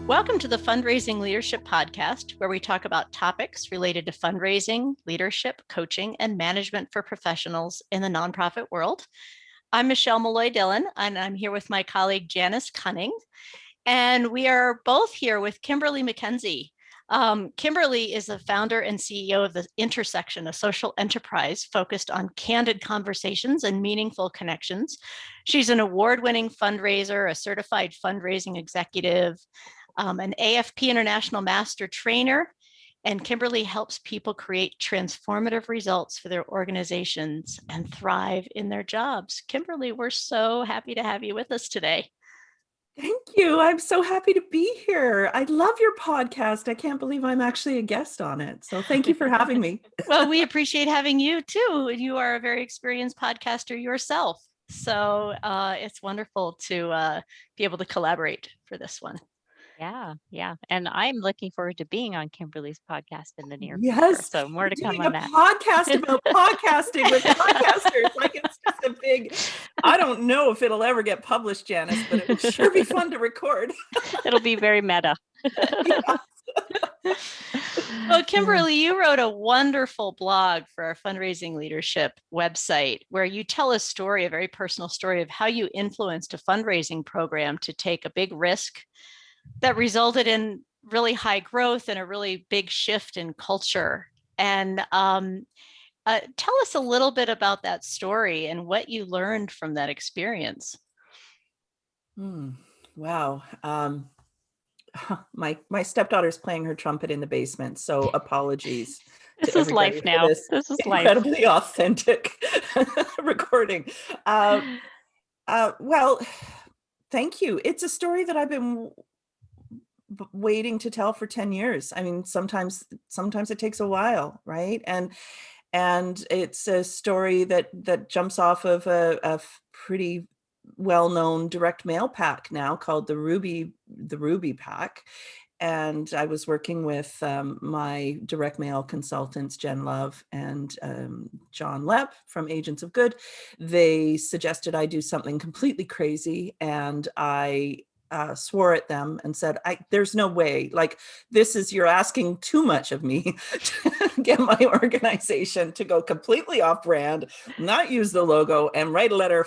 Welcome to the Fundraising Leadership Podcast, where we talk about topics related to fundraising, leadership, coaching, and management for professionals in the nonprofit world. I'm Michelle Malloy-Dillon, and I'm here with my colleague, Janice Cunning. And we are both here with Kimberley MacKenzie. Kimberley is the founder and CEO of the Intersection, a social enterprise focused on candid conversations and meaningful connections. She's an award-winning fundraiser, a certified fundraising executive, an AFP International Master Trainer, and Kimberley helps people create transformative results for their organizations and thrive in their jobs. Kimberley, we're so happy to have you with us today. Thank you. I'm so happy to be here. I love your podcast. I can't believe I'm actually a guest on it. So thank you for having me. Well, we appreciate having you too. You are a very experienced podcaster yourself. So it's wonderful to be able to collaborate for this one. Yeah. And I'm looking forward to being on Kimberley's podcast in the near future. Yes. So more to come on that. Podcast about podcasting with podcasters. Like it's just a big, I don't know if it'll ever get published, Janice, but it will sure be fun to record. It'll be very meta. Well, Kimberley, you wrote a wonderful blog for our fundraising leadership website where you tell a story, a very personal story of how you influenced a fundraising program to take a big risk that resulted in really high growth and a really big shift in culture. And tell us a little bit about that story and what you learned from that experience. Wow. My stepdaughter's playing her trumpet in the basement, so apologies. This is life now. This is incredibly life. Authentic recording. Well, thank you. It's a story that I've been waiting to tell for 10 years. I mean, sometimes it takes a while, right? And it's a story that jumps off of a pretty well-known direct mail pack now called the Ruby pack. And I was working with my direct mail consultants, Jen Love and John Lepp from Agents of Good. They suggested I do something completely crazy, and I swore at them and said, there's no way, like you're asking too much of me to get my organization to go completely off brand, not use the logo, and write a letter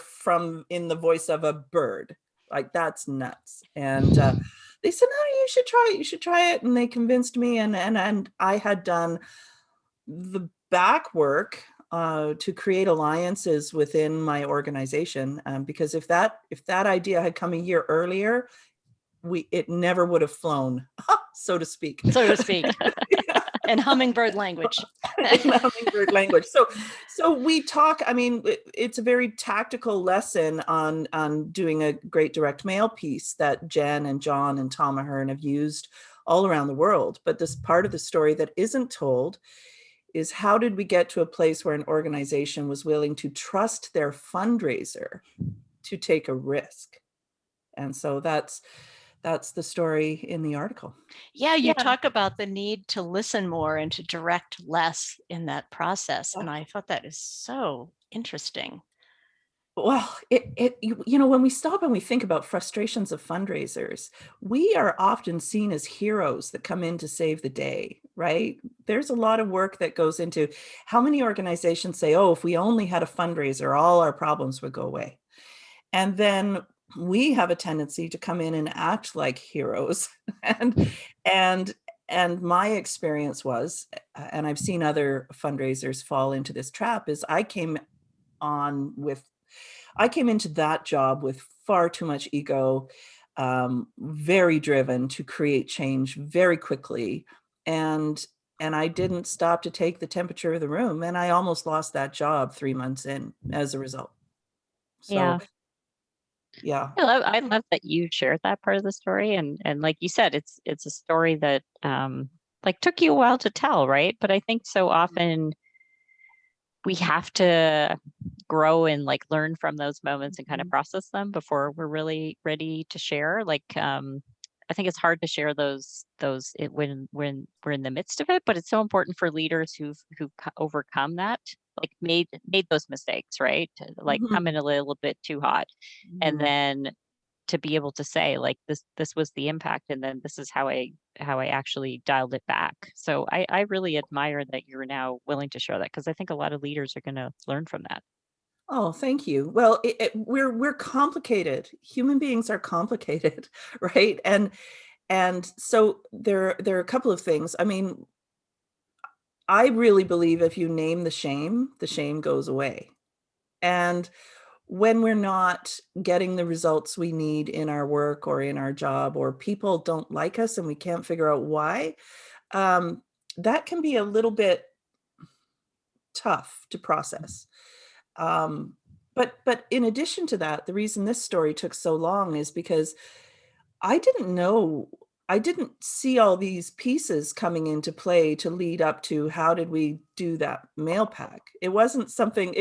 in the voice of a bird. Like, that's nuts. And they said, no, you should try it. And they convinced me. And I had done the back work to create alliances within my organization, because if that idea had come a year earlier, it never would have flown, so to speak. Yeah. In hummingbird language. So we talk. I mean, it's a very tactical lesson on doing a great direct mail piece that Jen and John and Tom Ahern have used all around the world. But this part of the story that isn't told is, how did we get to a place where an organization was willing to trust their fundraiser to take a risk? And so that's the story in the article. Yeah, you talk about the need to listen more and to direct less in that process. And I thought that is so interesting. Well, when we stop and we think about frustrations of fundraisers, we are often seen as heroes that come in to save the day, right? There's a lot of work that goes into how many organizations say, oh, if we only had a fundraiser, all our problems would go away. And then we have a tendency to come in and act like heroes. and my experience was, and I've seen other fundraisers fall into this trap, is I came into that job with far too much ego, very driven to create change very quickly. And I didn't stop to take the temperature of the room. And I almost lost that job 3 months in as a result. So, yeah. I love that you shared that part of the story. And like you said, it's a story that took you a while to tell, right? But I think so often we have to grow and learn from those moments and kind of process them before we're really ready to share. I think it's hard to share those when we're in the midst of it, but it's so important for leaders who've overcome that, made those mistakes, right? Come in a little bit too hot, and then to be able to say like this was the impact, and then this is how I actually dialed it back. So I really admire that you're now willing to share that, because I think a lot of leaders are going to learn from that. Oh, thank you. Well, we're complicated. Human beings are complicated, right? And so there are a couple of things. I mean, I really believe if you name the shame goes away. And when we're not getting the results we need in our work or in our job, or people don't like us and we can't figure out why, that can be a little bit tough to process. But in addition to that, the reason this story took so long is because I didn't see all these pieces coming into play to lead up to how did we do that mail pack. It wasn't something,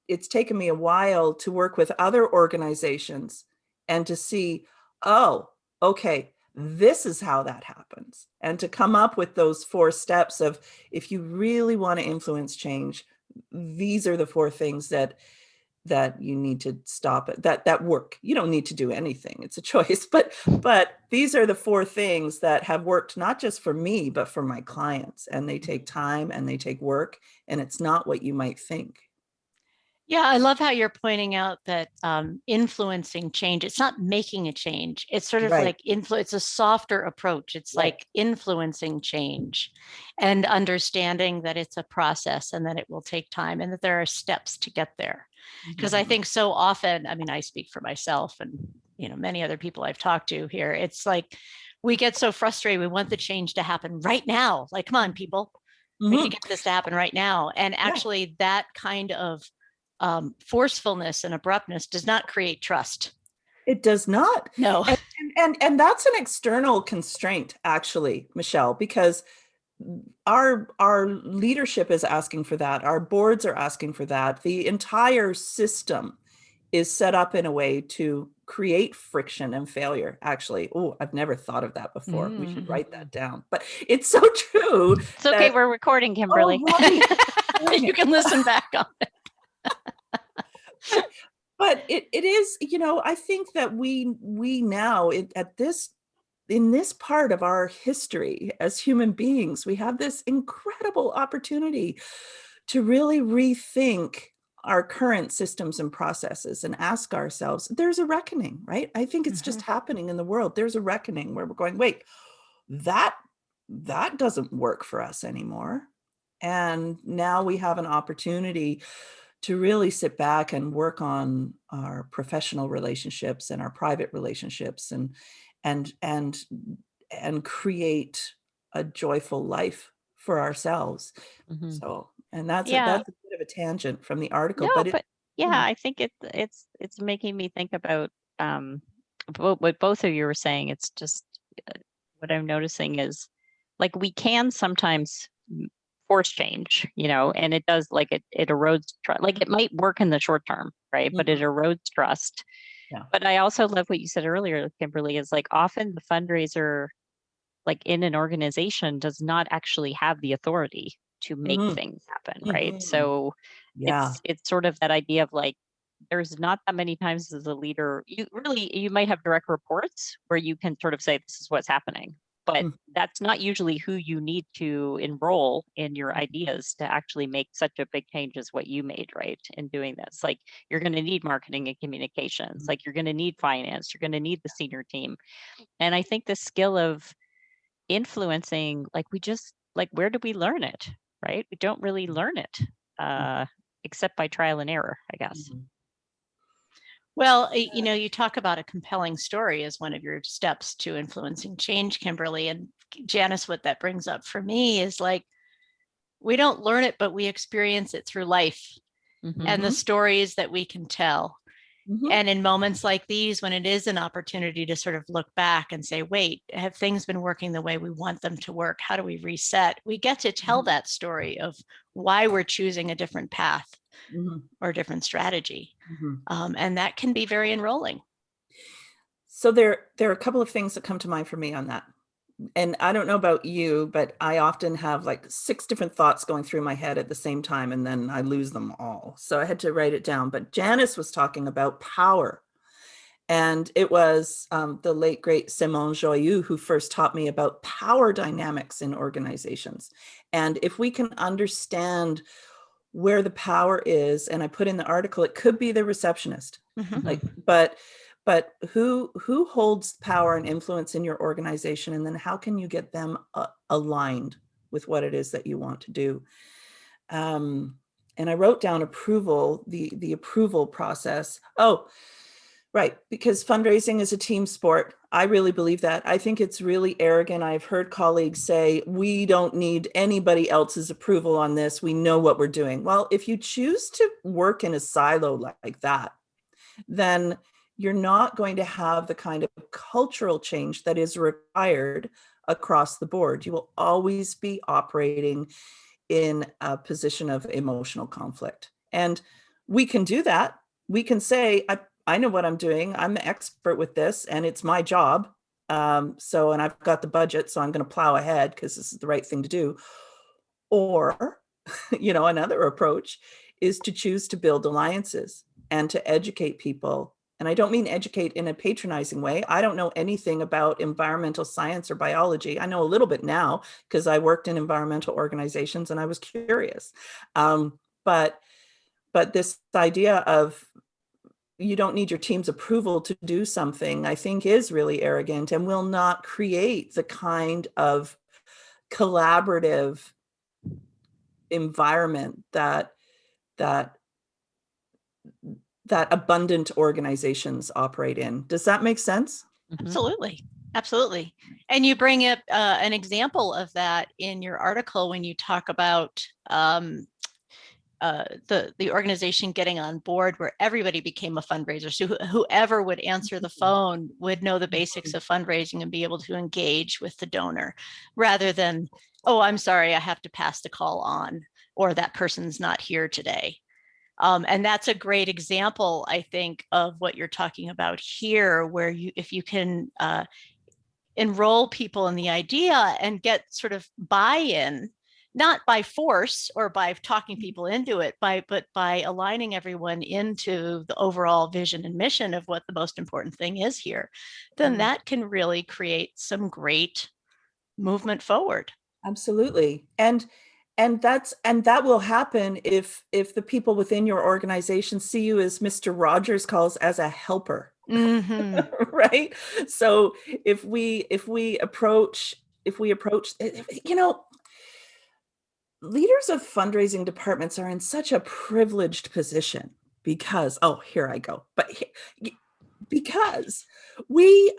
it's taken me a while to work with other organizations and to see, oh, okay, this is how that happens. And to come up with those 4 steps of, if you really want to influence change, these are the 4 things that you need to stop it, that work. You don't need to do anything. It's a choice, but these are the 4 things that have worked, not just for me, but for my clients. And they take time and they take work, and it's not what you might think. Yeah, I love how you're pointing out that influencing change, it's not making a change. It's sort of Right. like it's a softer approach. It's Right. like influencing change and understanding that it's a process and that it will take time and that there are steps to get there. Because I think so often, I mean, I speak for myself and, you know, many other people I've talked to here, it's like we get so frustrated. We want the change to happen right now. Like, come on, people, we need to get this to happen right now. And actually that kind of forcefulness and abruptness does not create trust. It does not. No. And that's an external constraint, actually, Michelle, because our leadership is asking for that. Our boards are asking for that. The entire system is set up in a way to create friction and failure. Actually, oh, I've never thought of that before. We should write that down. But it's so true. It's okay. We're recording, Kimberly. Oh, right. You can listen back on it. But it is, you know, I think that we now in this part of our history as human beings, we have this incredible opportunity to really rethink our current systems and processes and ask ourselves, there's a reckoning, right? I think it's just happening in the world. There's a reckoning where we're going, wait, that doesn't work for us anymore. And now we have an opportunity to really sit back and work on our professional relationships and our private relationships and create a joyful life for ourselves. So, and that's a bit of a tangent from the article, but I think it's making me think about what both of you were saying. It's just what I'm noticing is like we can sometimes force change, you know, and it does, like it erodes trust. Like it might work in the short term, right? But it erodes trust. Yeah. But I also love what you said earlier, Kimberly, is like often the fundraiser, like in an organization, does not actually have the authority to make things happen, right? So it's sort of that idea of like, there's not that many times as a leader, you might have direct reports where you can sort of say, this is what's happening. But that's not usually who you need to enroll in your ideas to actually make such a big change as what you made, right? In doing this, like you're going to need marketing and communications, like you're going to need finance, you're going to need the senior team. And I think the skill of influencing, like where do we learn it, right? We don't really learn it except by trial and error, I guess. Well, you know, you talk about a compelling story as one of your steps to influencing change, Kimberly. And Janice, what that brings up for me is like, we don't learn it, but we experience it through life and the stories that we can tell. And in moments like these, when it is an opportunity to sort of look back and say, wait, have things been working the way we want them to work? How do we reset? We get to tell that story of why we're choosing a different path or a different strategy. And that can be very enrolling. So there are a couple of things that come to mind for me on that. And I don't know about you, but I often have like 6 different thoughts going through my head at the same time, and then I lose them all. So I had to write it down. But Janice was talking about power. And it was the late, great Simone Joyeux who first taught me about power dynamics in organizations. And if we can understand where the power is, and I put in the article, it could be the receptionist, like, but who holds power and influence in your organization, and then how can you get them aligned with what it is that you want to do? And I wrote down approval, the approval process. Oh, right, because fundraising is a team sport. I really believe that. I think it's really arrogant. I've heard colleagues say, we don't need anybody else's approval on this. We know what we're doing. Well, if you choose to work in a silo like that, then you're not going to have the kind of cultural change that is required across the board. You will always be operating in a position of emotional conflict. And we can do that. We can say, I know what I'm doing. I'm the expert with this, and it's my job. And I've got the budget, so I'm going to plow ahead because this is the right thing to do. Or, another approach is to choose to build alliances and to educate people. And I don't mean educate in a patronizing way. I don't know anything about environmental science or biology. I know a little bit now because I worked in environmental organizations and I was curious. But this idea of you don't need your team's approval to do something, I think is really arrogant and will not create the kind of collaborative environment that abundant organizations operate in. Does that make sense? Absolutely. Absolutely. And you bring up an example of that in your article when you talk about the organization getting on board where everybody became a fundraiser. So whoever would answer the phone would know the basics of fundraising and be able to engage with the donor rather than, oh, I'm sorry, I have to pass the call on, or that person's not here today. And that's a great example, I think, of what you're talking about here, where if you can enroll people in the idea and get sort of buy-in, not by force or by talking people into it, but by aligning everyone into the overall vision and mission of what the most important thing is here, then that can really create some great movement forward. Absolutely. And that will happen if the people within your organization see you, as Mr. Rogers calls, as a helper. Right? So if we approach, leaders of fundraising departments are in such a privileged position because, here I go. Because we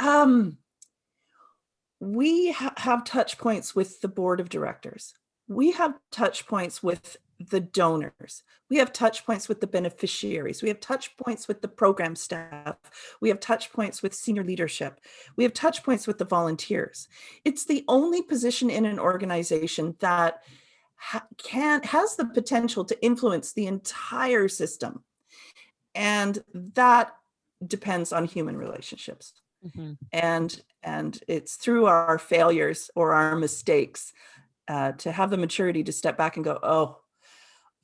have touch points with the board of directors. We have touch points with the donors. We have touch points with the beneficiaries. We have touch points with the program staff. We have touch points with senior leadership. We have touch points with the volunteers. It's the only position in an organization that has the potential to influence the entire system. And that depends on human relationships. And it's through our failures or our mistakes to have the maturity to step back and go, oh,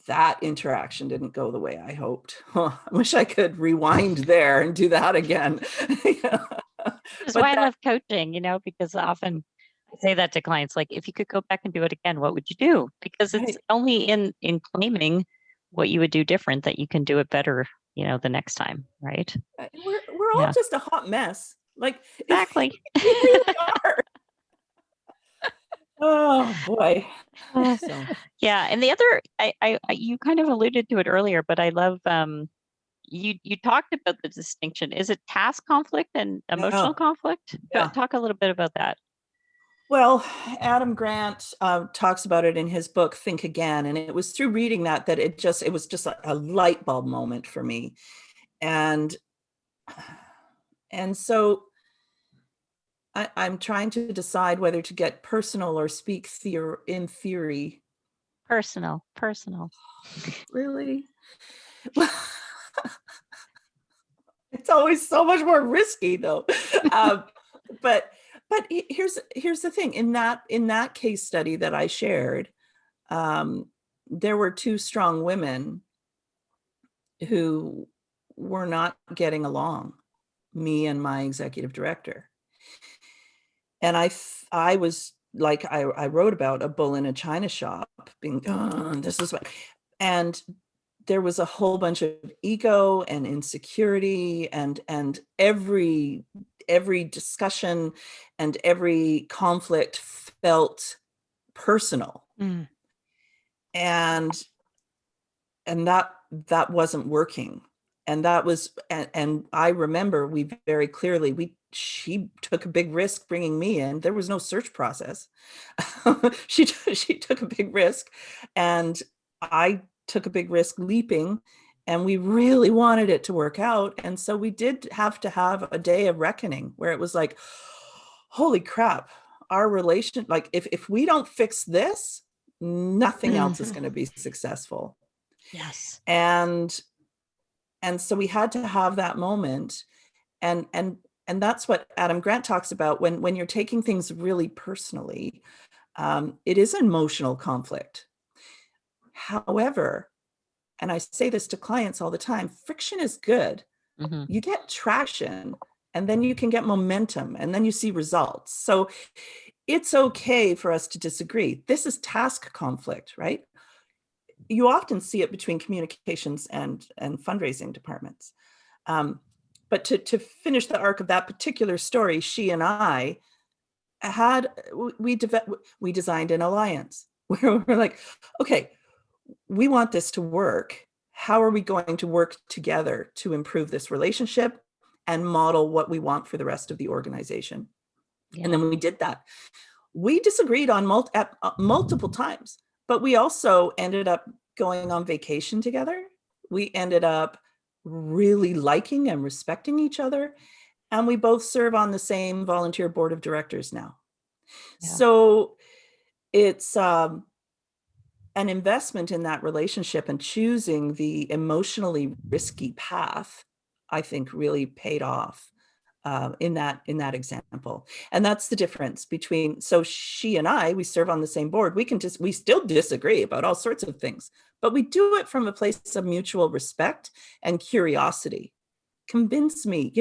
that interaction didn't go the way I hoped. I wish I could rewind there and do that again. That's why I love coaching, because often I say that to clients, like, if you could go back and do it again, what would you do? Because it's only in claiming what you would do different that you can do it better, the next time, right? We're all just a hot mess. Like, exactly. We really are. Oh boy. Yeah. And the other, I you kind of alluded to it earlier, but I love, you talked about the distinction. Is it task conflict and emotional conflict? Yeah. Talk a little bit about that. Well, Adam Grant talks about it in his book, Think Again. And it was through reading that it was just a light bulb moment for me. And so I'm trying to decide whether to get personal or speak in theory. Personal. Really? Well, it's always so much more risky, though. But here's the thing. In that case study that I shared, there were two strong women who were not getting along. me and my executive director. And I was like, I wrote about a bull in a china shop being, this is what, and there was a whole bunch of ego and insecurity, and every discussion and every conflict felt personal. Mm. And that wasn't working. And that was, and I remember we very clearly, she took a big risk bringing me in. There was no search process. she took a big risk, and I took a big risk leaping, and we really wanted it to work out. And so we did have to have a day of reckoning where it was like, holy crap, our relation, like if we don't fix this, nothing else is going to be successful. Yes. And so we had to have that moment. And that's what Adam Grant talks about when you're taking things really personally. It is an emotional conflict. However, and I say this to clients all the time, friction is good. Mm-hmm. You get traction, and then you can get momentum, and then you see results. So it's okay for us to disagree. This is task conflict, right? You often see it between communications and fundraising departments. But to finish the arc of that particular story, she and I we designed an alliance where we're like, okay, we want this to work. How are we going to work together to improve this relationship and model what we want for the rest of the organization? Yeah. And then we did that. We disagreed on multiple times, but we also ended up going on vacation together. We ended up really liking and respecting each other. And we both serve on the same volunteer board of directors now. Yeah. So it's an investment in that relationship, and choosing the emotionally risky path, I think really paid off in that example. And that's the difference between, so she and I, we serve on the same board. We still disagree about all sorts of things, but we do it from a place of mutual respect and curiosity. Convince me,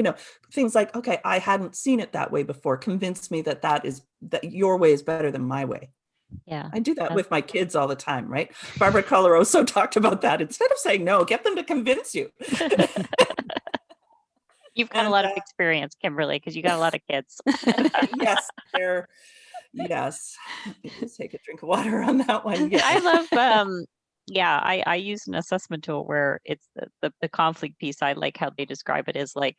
things like, okay, I hadn't seen it that way before. Convince me that your way is better than my way. Yeah. I do that with my kids all the time, right? Barbara Coloroso talked about that. Instead of saying no, get them to convince you. You've got a lot of experience, Kimberly, because you got a lot of kids. Yes. Just take a drink of water on that one. Yeah. I love, I use an assessment tool where it's the conflict piece. I like how they describe it as like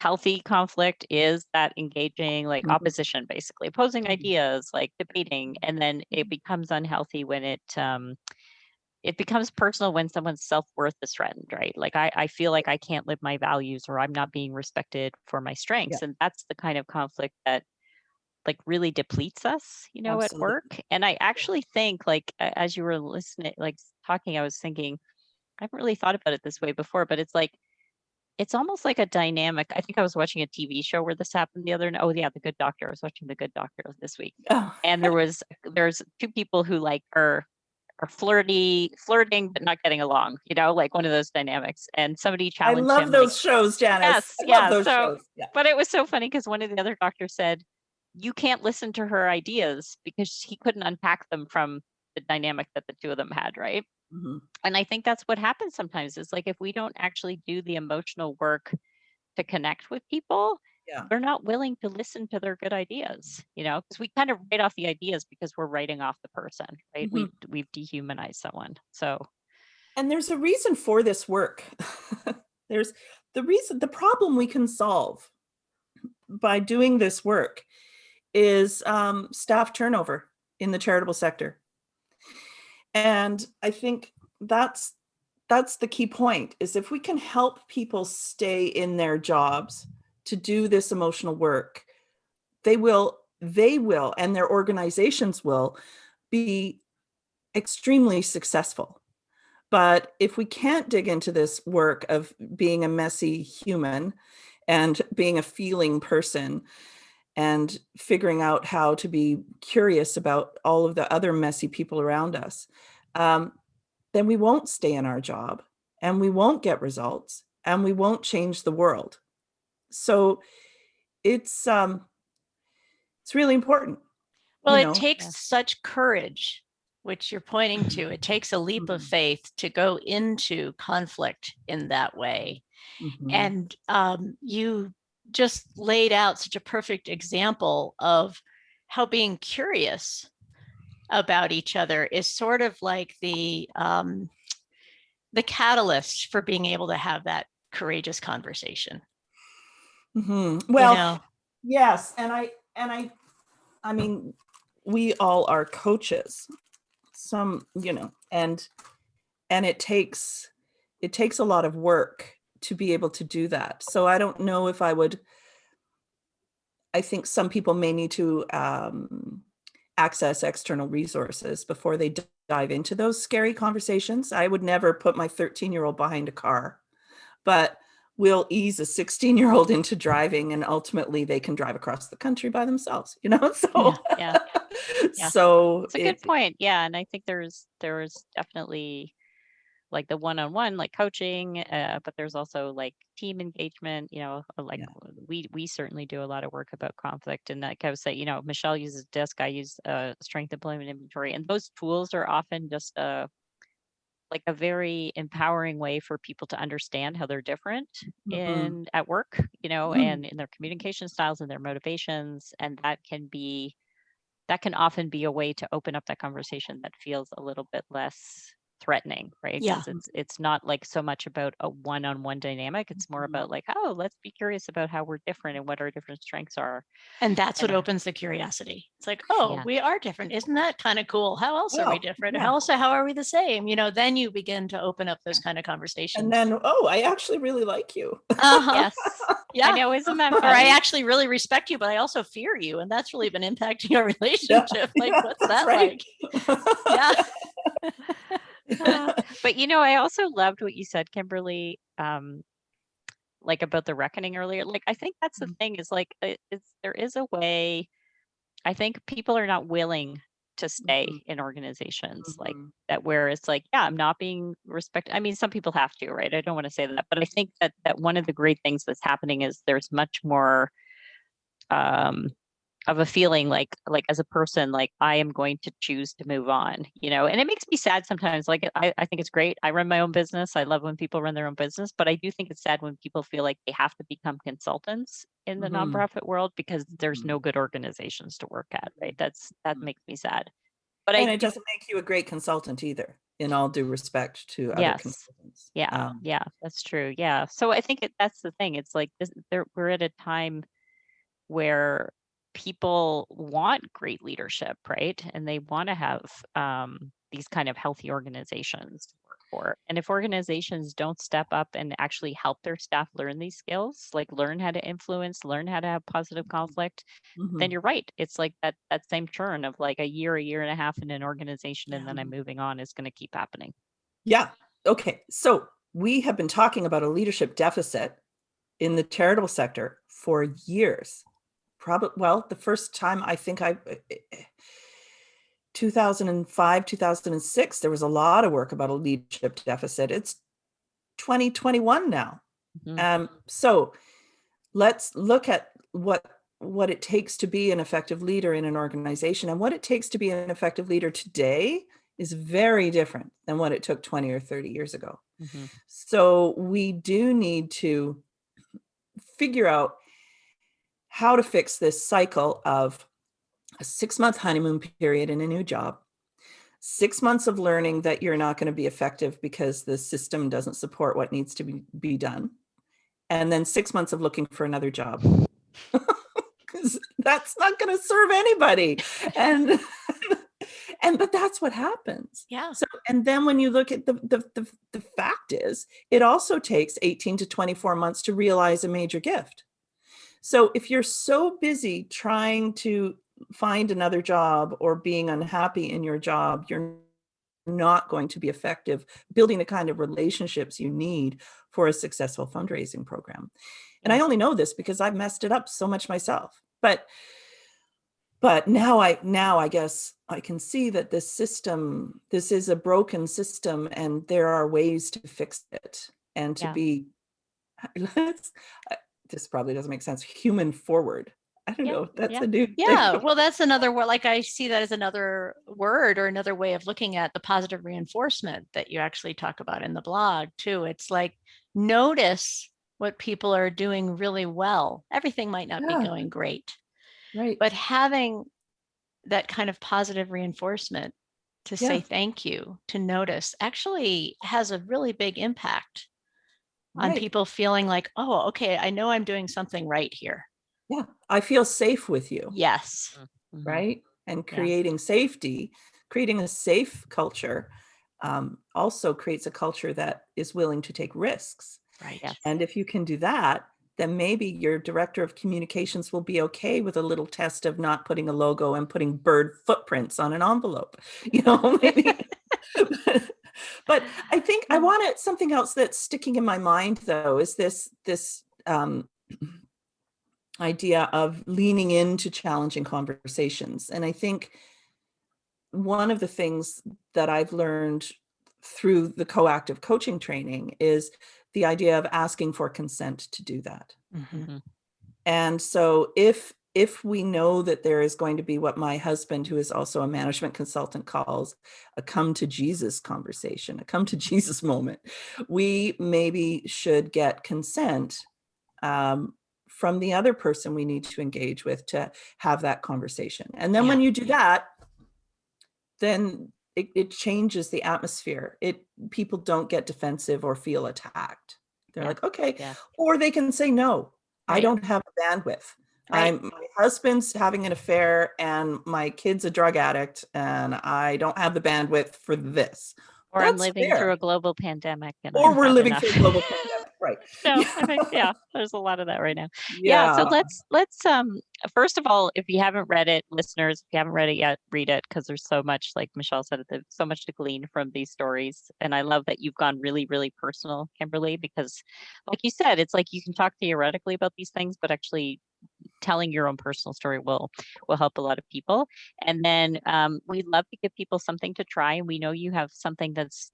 healthy conflict is that engaging, like opposition, basically opposing ideas, like debating, and then it becomes unhealthy when it becomes personal when someone's self-worth is threatened, right? Like I feel like I can't live my values, or I'm not being respected for my strengths. Yeah. And that's the kind of conflict that like really depletes us, Absolutely. At work. And I actually think, like, as you were listening, like talking, I was thinking, I haven't really thought about it this way before, but it's like, it's almost like a dynamic. I think I was watching a TV show where this happened the other night. Oh yeah, The Good Doctor. I was watching The Good Doctor this week. Oh. And there's two people who like are flirting, but not getting along, like one of those dynamics. And somebody challenged him. I love those shows, Janice. Yes, love those shows. Yeah. But it was so funny because one of the other doctors said, you can't listen to her ideas, because he couldn't unpack them from the dynamic that the two of them had, right? Mm-hmm. And I think that's what happens sometimes. Is like if we don't actually do the emotional work to connect with people, they're not willing to listen to their good ideas, because we kind of write off the ideas because we're writing off the person, right? Mm-hmm. We've dehumanized someone. So, and there's a reason for this work. There's the problem we can solve by doing this work is staff turnover in the charitable sector. And I think that's the key point, is if we can help people stay in their jobs to do this emotional work, they will, and their organizations will be extremely successful. But if we can't dig into this work of being a messy human and being a feeling person, and figuring out how to be curious about all of the other messy people around us, then we won't stay in our job, and we won't get results, and we won't change the world. So it's really important. Well, you it know. takes such courage, which you're pointing to. It takes a leap of faith to go into conflict in that way. And you just laid out such a perfect example of how being curious about each other is sort of like the catalyst for being able to have that courageous conversation. Well, yes, and I mean, we all are coaches. Some, and it takes a lot of work to be able to do that. So I don't know if I think some people may need to access external resources before they dive into those scary conversations. I would never put my 13-year-old behind a car, but we'll ease a 16-year-old into driving, and ultimately they can drive across the country by themselves, so yeah. So it's a good point. Yeah. And I think there's definitely like the one-on-one, like coaching, but there's also like team engagement, we certainly do a lot of work about conflict. And like I was saying, Michelle uses DISC, I use strength employment inventory, and those tools are often just like a very empowering way for people to understand how they're different at work, and in their communication styles and their motivations. And that can often be a way to open up that conversation that feels a little bit less threatening, right? Yeah. Because it's not like so much about a one-on-one dynamic. It's more about like, oh, let's be curious about how we're different and what our different strengths are. And that's what opens the curiosity. It's like, oh, we are different. Isn't that kind of cool? How else are we different? How are we the same? Then you begin to open up those kind of conversations. And then, oh, I actually really like you. Yes. Yeah. I know, isn't that funny? Or I actually really respect you, but I also fear you. And that's really been impacting our relationship. What's that like? Yeah. But I also loved what you said, Kimberly, like about the reckoning earlier. Like, I think that's the thing, is like, there is a way. I think people are not willing to stay in organizations like that, where it's like, yeah, I'm not being respected. I mean, some people have to, right? I don't want to say that, but I think that one of the great things that's happening is there's much more of a feeling like as a person, like I am going to choose to move on, and it makes me sad sometimes. Like, I think it's great. I run my own business. I love when people run their own business, but I do think it's sad when people feel like they have to become consultants in the nonprofit world because there's no good organizations to work at, right? That makes me sad. But it doesn't make you a great consultant either, in all due respect to other consultants. Yeah, that's true. Yeah. So I think that's the thing. It's like we're at a time where people want great leadership, right? And they want to have these kind of healthy organizations to work for. And if organizations don't step up and actually help their staff learn these skills, like learn how to influence, learn how to have positive conflict, then you're right. It's like that same churn of like a year and a half in an organization, and then I'm moving on, is going to keep happening. Yeah. Okay. So we have been talking about a leadership deficit in the charitable sector for years. The first time, I think 2005, 2006, there was a lot of work about a leadership deficit. It's 2021 now. So let's look at what it takes to be an effective leader in an organization, and what it takes to be an effective leader today is very different than what it took 20 or 30 years ago. So we do need to figure out how to fix this cycle of a 6-month honeymoon period in a new job, 6 months of learning that you're not going to be effective because the system doesn't support what needs to be done, and then 6 months of looking for another job. Because that's not going to serve anybody. But that's what happens. Yeah. So, and then when you look at the fact is, it also takes 18 to 24 months to realize a major gift. So if you're so busy trying to find another job or being unhappy in your job, you're not going to be effective building the kind of relationships you need for a successful fundraising program. And I only know this because I've messed it up so much myself. But now I guess I can see that this is a broken system, and there are ways to fix it, and to be this probably doesn't make sense, human forward. I don't know. That's a new Yeah, thing. well, that's another word. Like I see that as another word or another way of looking at the positive reinforcement that you actually talk about in the blog too. It's like notice what people are doing really well. Everything might not be Yeah, going great, right. but having that kind of positive reinforcement to say Yeah, thank you, to notice, actually has a really big impact on right. people feeling like, oh, okay, I know I'm doing something right here. Yeah. I feel safe with you, Yes. Mhm. right? And Yeah. creating safety, creating a safe culture, also creates a culture that is willing to take risks. Right. Yes. And if you can do that, then maybe your director of communications will be okay with a little test of not putting a logo and putting bird footprints on an envelope, maybe. But I think I wanted something else that's sticking in my mind, though, is this idea of leaning into challenging conversations. And I think one of the things that I've learned through the coactive coaching training is the idea of asking for consent to do that. Mhm. And so if we know that there is going to be what my husband, who is also a management consultant, calls a come to Jesus conversation, a come to Jesus moment, we maybe should get consent from the other person we need to engage with to have that conversation. And then when you do that, then it changes the atmosphere. People don't get defensive or feel attacked. They're like, okay, or they can say, no, I don't have the bandwidth. My husband's having an affair and my kid's a drug addict and I don't have the bandwidth for this. Or I'm living through a global pandemic and or we're living enough. through a global pandemic, right? So I think, there's a lot of that right now. Yeah. So let's first of all, if you haven't read it, listeners, if you haven't read it yet, read it, because there's so much, like Michelle said, there's so much to glean from these stories. And I love that you've gone really, really personal, Kimberly, because like you said, it's like you can talk theoretically about these things, but actually telling your own personal story will help a lot of people. And then we'd love to give people something to try. And we know you have something that's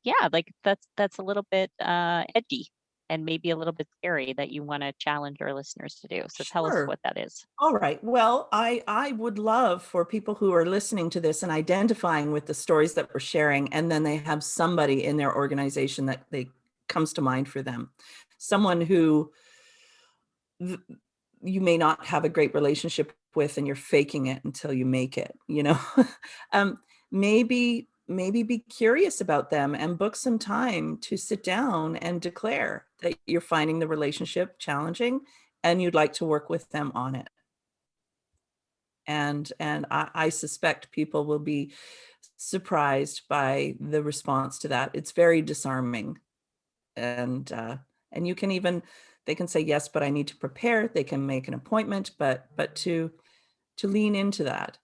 that's a little bit edgy and maybe a little bit scary that you want to challenge our listeners to do. So tell us what that is. All right. Well, I would love for people who are listening to this and identifying with the stories that we're sharing, and then they have somebody in their organization that they comes to mind for them, someone who you may not have a great relationship with and you're faking it until you make it, maybe be curious about them and book some time to sit down and declare that you're finding the relationship challenging and you'd like to work with them on it. And I suspect people will be surprised by the response to that. It's very disarming. And you can even, they can say, yes, but I need to prepare. They can make an appointment, but to lean into that.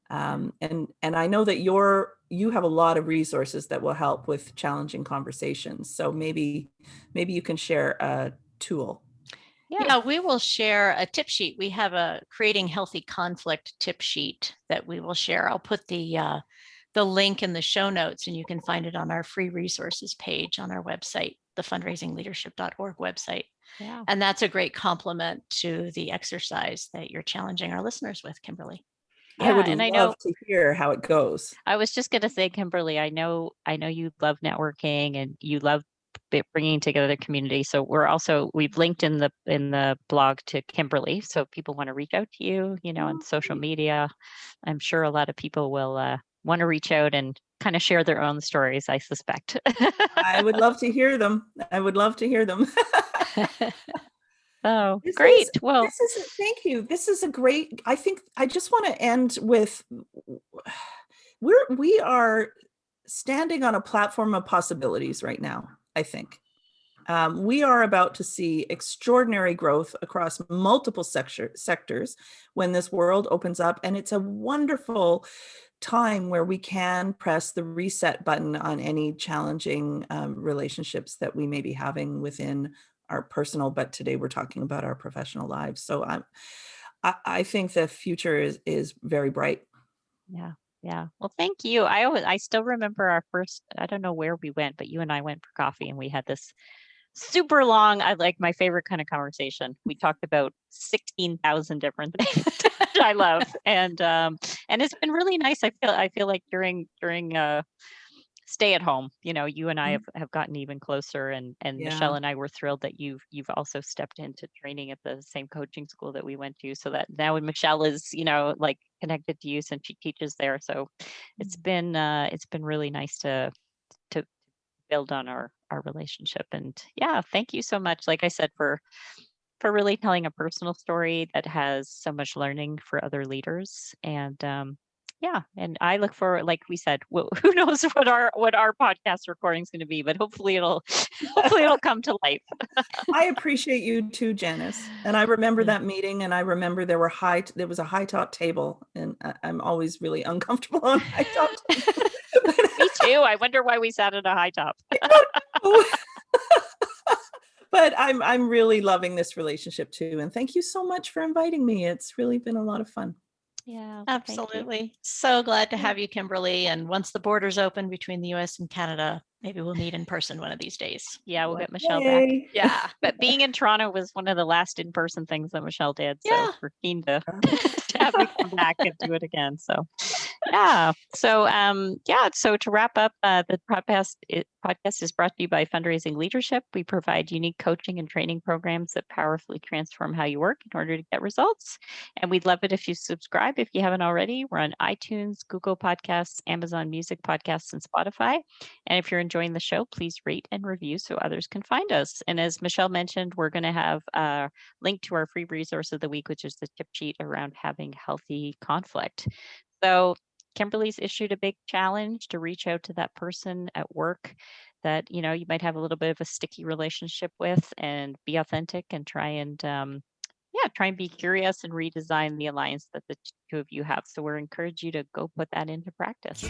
And I know that you have a lot of resources that will help with challenging conversations. So maybe you can share a tool. Yeah, we will share a tip sheet. We have a creating healthy conflict tip sheet that we will share. I'll put the link in the show notes, and you can find it on our free resources page on our website, the fundraisingleadership.org website. Yeah. And that's a great complement to the exercise that you're challenging our listeners with, Kimberly. I would love to hear how it goes. I was just going to say, Kimberly, I know you love networking and you love bringing together the community. So we've linked in the blog to Kimberly. So if people want to reach out to you, on social media, I'm sure a lot of people will want to reach out and kind of share their own stories, I suspect. I would love to hear them. Oh, great. Thank you. This is a great, I think I just want to end with, we are standing on a platform of possibilities right now, I think. We are about to see extraordinary growth across multiple sectors when this world opens up. And it's a wonderful time where we can press the reset button on any challenging relationships that we may be having within our personal, but today we're talking about our professional lives. So I think the future is very bright. Yeah. Yeah. Well, thank you. I still remember our first, I don't know where we went, but you and I went for coffee and we had this super long. I like my favorite kind of conversation. We talked about 16,000 different things, which I love. And it's been really nice. I feel like during stay at home, you and I have gotten even closer, and Michelle and I were thrilled that you've also stepped into training at the same coaching school that we went to, so that now when Michelle is, like connected to you since she teaches there. So it's been really nice to build on our relationship. And yeah, thank you so much. Like I said, for really telling a personal story that has so much learning for other leaders. And yeah, and I look forward, like we said, who knows what our podcast recording is going to be, but hopefully it'll come to life. I appreciate you too, Janice. And I remember that meeting, and I remember there was a high top table, and I'm always really uncomfortable on high top tables. Me too. I wonder why we sat at a high top. But I'm really loving this relationship too. And thank you so much for inviting me. It's really been a lot of fun. Yeah, absolutely. So glad to have you, Kimberly. And once the borders open between the US and Canada, maybe we'll meet in person one of these days. Yeah, we'll get Michelle back. Yeah, but being in Toronto was one of the last in-person things that Michelle did. So we're keen to have you come back and do it again. So yeah. So so to wrap up, the podcast is brought to you by Fundraising Leadership. We provide unique coaching and training programs that powerfully transform how you work in order to get results. And we'd love it if you subscribe if you haven't already. We're on iTunes, Google Podcasts, Amazon Music Podcasts, and Spotify. And if you're enjoying the show, please rate and review so others can find us. And as Michelle mentioned, we're going to have a link to our free resource of the week, which is the tip sheet around having healthy conflict. So Kimberly's issued a big challenge to reach out to that person at work that, you might have a little bit of a sticky relationship with, and be authentic and try and be curious and redesign the alliance that the two of you have. So we're encouraging you to go put that into practice.